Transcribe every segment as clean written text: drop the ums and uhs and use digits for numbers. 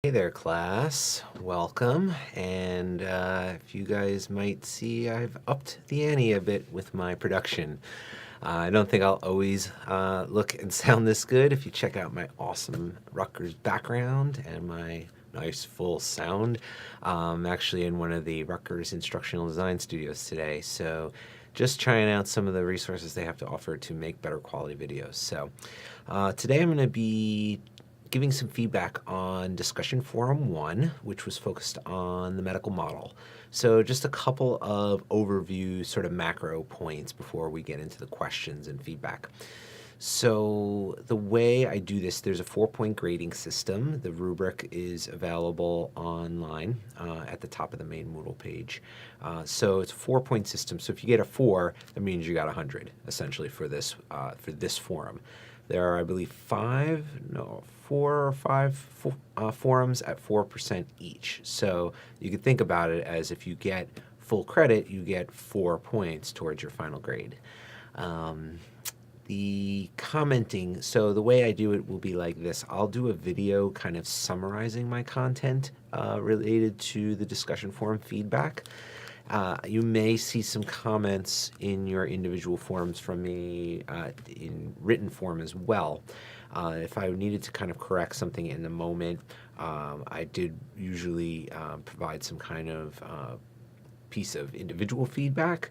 Hey there, class. Welcome. And if you guys might see, I've upped the ante a bit with my production. I don't think I'll always look and sound this good if you check out my awesome Rutgers background and my nice full sound. I'm actually in one of the Rutgers instructional design studios today, so just trying out some of the resources they have to offer to make better quality videos. So today I'm going to be giving some feedback on discussion forum 1, which was focused on the medical model. So just a couple of overview sort of macro points before we get into the questions and feedback. So the way I do this, there's a 4-point grading system. The rubric is available online at the top of the main Moodle page. So it's a 4-point system. So if you get a 4, that means you got 100 essentially for this forum. There are, I believe, 4 or 5 forums at 4% each. So you could think about it as if you get full credit, you get 4 points towards your final grade. The commenting, so the way I do it will be like this. I'll do a video kind of summarizing my content related to the discussion forum feedback. You may see some comments in your individual forums from me in written form as well. If I needed to kind of correct something in the moment, I did usually provide some kind of piece of individual feedback,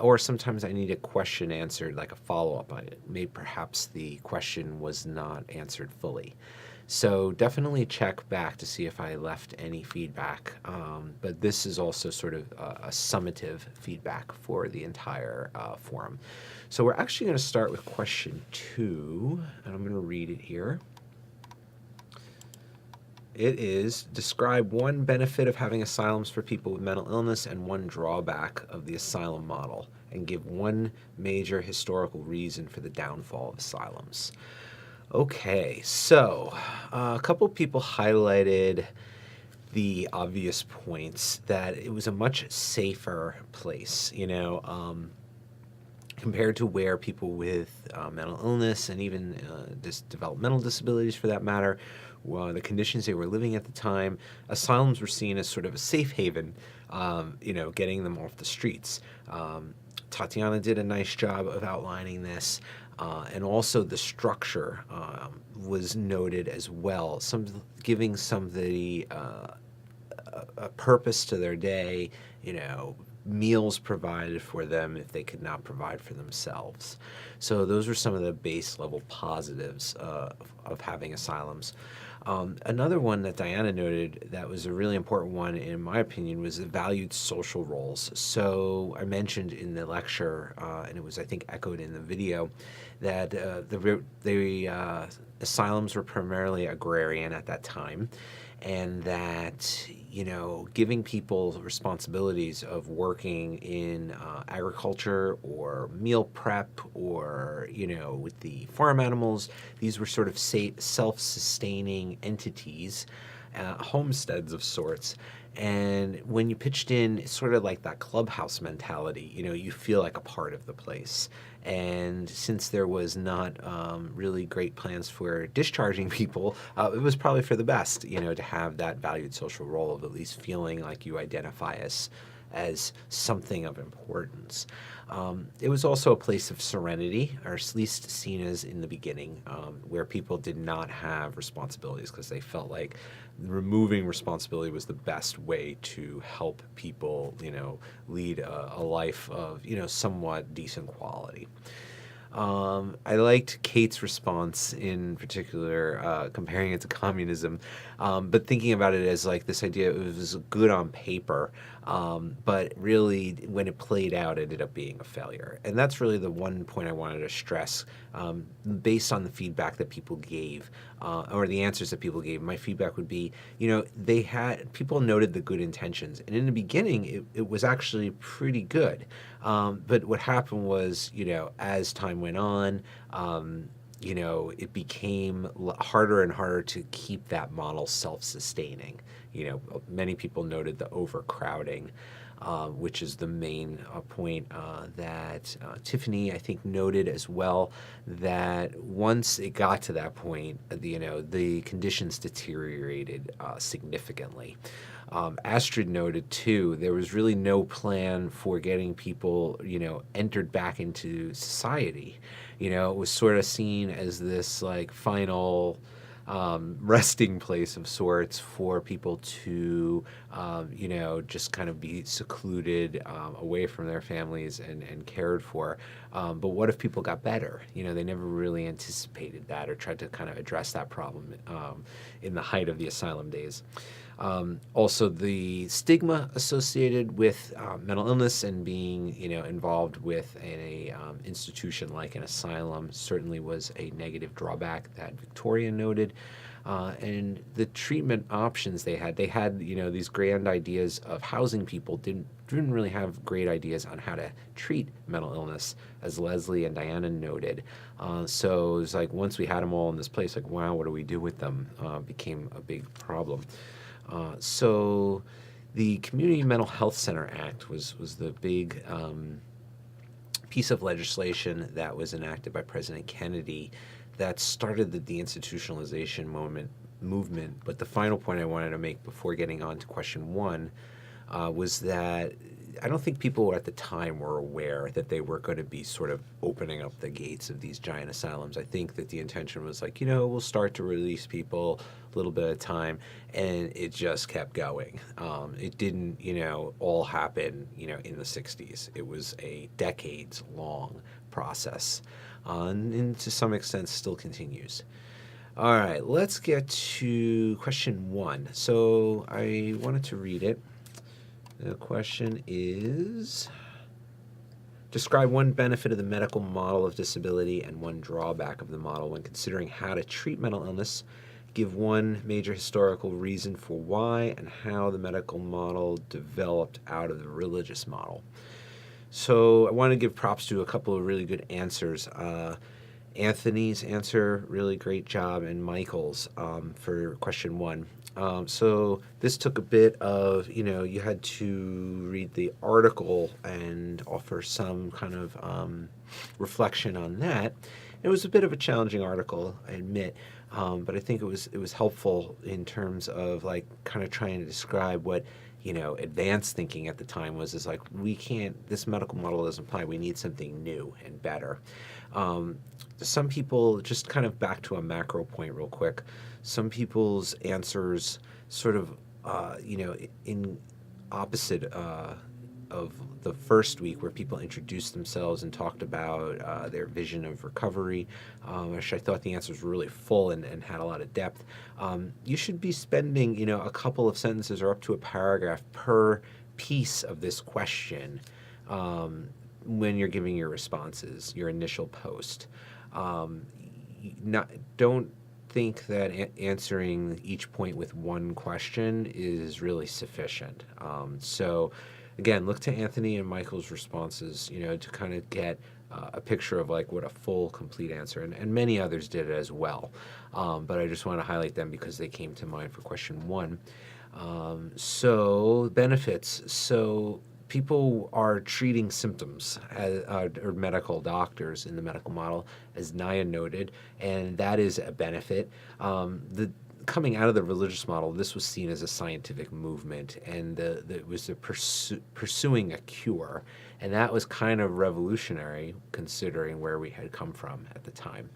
or sometimes I need a question answered, like a follow-up. Maybe perhaps the question was not answered fully. So definitely check back to see if I left any feedback, but this is also sort of a summative feedback for the entire forum. So we're actually going to start with question 2, and I'm going to read it here. It is, describe one benefit of having asylums for people with mental illness and one drawback of the asylum model, and give one major historical reason for the downfall of asylums. Okay, so a couple of people highlighted the obvious points that it was a much safer place, compared to where people with mental illness and even developmental disabilities, for that matter, the conditions they were living at the time. Asylums were seen as sort of a safe haven, getting them off the streets. Tatiana did a nice job of outlining this, and also the structure was noted as well, giving somebody a purpose to their day, meals provided for them if they could not provide for themselves. So those were some of the base level positives of having asylums. Another one that Diana noted that was a really important one, in my opinion, was the valued social roles. So I mentioned in the lecture, and it was, I think, echoed in the video, that the asylums were primarily agrarian at that time, and that giving people responsibilities of working in agriculture or meal prep or with the farm animals, these were sort of self-sustaining entities, homesteads of sorts. And when you pitched in, it's sort of like that clubhouse mentality. You feel like a part of the place. And since there was not really great plans for discharging people, it was probably for the best, to have that valued social role of at least feeling like you identify as something of importance. It was also a place of serenity, or at least seen as in the beginning, where people did not have responsibilities because they felt like removing responsibility was the best way to help people, lead a life of, somewhat decent quality. I liked Kate's response in particular, comparing it to communism, but thinking about it as like this idea, it was good on paper, but really when it played out, it ended up being a failure. And that's really the one point I wanted to stress, based on the feedback that people gave, or the answers that people gave. My feedback would be, people noted the good intentions, and in the beginning, it was actually pretty good. But what happened was, as time went on, it became harder and harder to keep that model self-sustaining. Many people noted the overcrowding. which is the main point that Tiffany, I think, noted as well, that once it got to that point, the conditions deteriorated significantly. Astrid noted too, there was really no plan for getting people, entered back into society. It was sort of seen as this like final resting place of sorts for people to, just kind of be secluded away from their families and cared for. But what if people got better? They never really anticipated that or tried to kind of address that problem in the height of the asylum days. Also, the stigma associated with mental illness and being, involved with a institution like an asylum certainly was a negative drawback that Victoria noted. And the treatment options they had, these grand ideas of housing people, didn't really have great ideas on how to treat mental illness, as Leslie and Diana noted. So it was like once we had them all in this place, like, wow, what do we do with them? Became a big problem. So the Community Mental Health Center Act was the big piece of legislation that was enacted by President Kennedy that started the deinstitutionalization movement. But the final point I wanted to make before getting on to question one was that I don't think people at the time were aware that they were going to be sort of opening up the gates of these giant asylums. I think that the intention was like, we'll start to release people a little bit at a time, and it just kept going. It didn't, all happen, in the 60s. It was a decades-long process, and to some extent still continues. All right, let's get to question one. So I wanted to read it. The question is, describe one benefit of the medical model of disability and one drawback of the model when considering how to treat mental illness. Give one major historical reason for why and how the medical model developed out of the religious model. So I want to give props to a couple of really good answers. Anthony's answer, really great job, and Michael's for question one. So this took a bit of, you had to read the article and offer some kind of reflection on that. It was a bit of a challenging article, I admit, but I think it was helpful in terms of like kind of trying to describe what advanced thinking at the time was. Is like, this medical model doesn't apply. We need something new and better. Some people, just kind of back to a macro point real quick, some people's answers sort of, in opposite of the first week where people introduced themselves and talked about their vision of recovery, which I thought the answers were really full and had a lot of depth. You should be spending, a couple of sentences or up to a paragraph per piece of this question when you're giving your responses, your initial post. Don't think that answering each point with one question is really sufficient. So again, look to Anthony and Michael's responses, to kind of get a picture of like what a full, complete answer, and many others did it as well. But I just want to highlight them because they came to mind for question one. So benefits. So people are treating symptoms or medical doctors in the medical model, as Naya noted, and that is a benefit. Coming out of the religious model, this was seen as a scientific movement, and it was pursuing a cure, and that was kind of revolutionary considering where we had come from at the time.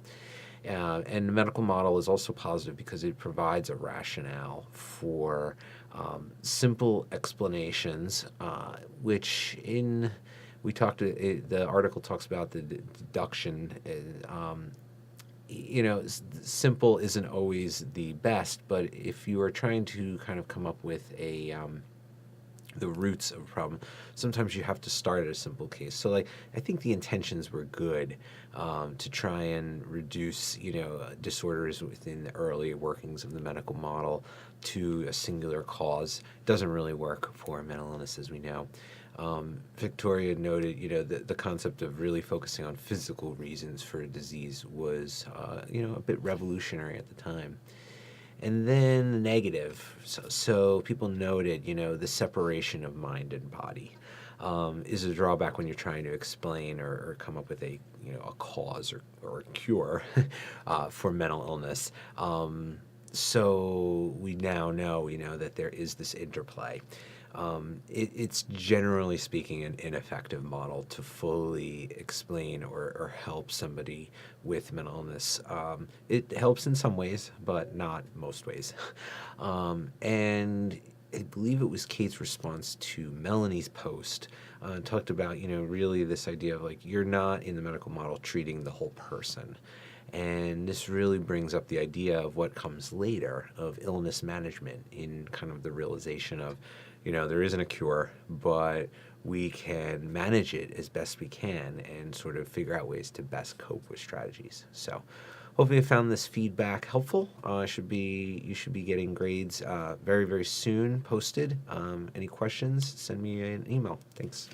And the medical model is also positive because it provides a rationale for simple explanations, which the article talks about the deduction. Simple isn't always the best, but if you are trying to kind of come up with the roots of a problem, sometimes you have to start at a simple case. So I think the intentions were good to try and reduce, disorders within the early workings of the medical model to a singular cause. It doesn't really work for mental illness, as we know. Victoria noted, the concept of really focusing on physical reasons for a disease was, a bit revolutionary at the time. And then the negative. So people noted, the separation of mind and body is a drawback when you're trying to explain or come up with a cause or a cure for mental illness. So we now know, that there is this interplay. It's generally speaking an ineffective model to fully explain or help somebody with mental illness. It helps in some ways, but not most ways. And I believe it was Kate's response to Melanie's post, talked about, really this idea of like, you're not in the medical model treating the whole person. And this really brings up the idea of what comes later of illness management in kind of the realization of, there isn't a cure, but we can manage it as best we can and sort of figure out ways to best cope with strategies. So hopefully you found this feedback helpful. You should be getting grades very, very soon posted. Any questions, send me an email. Thanks.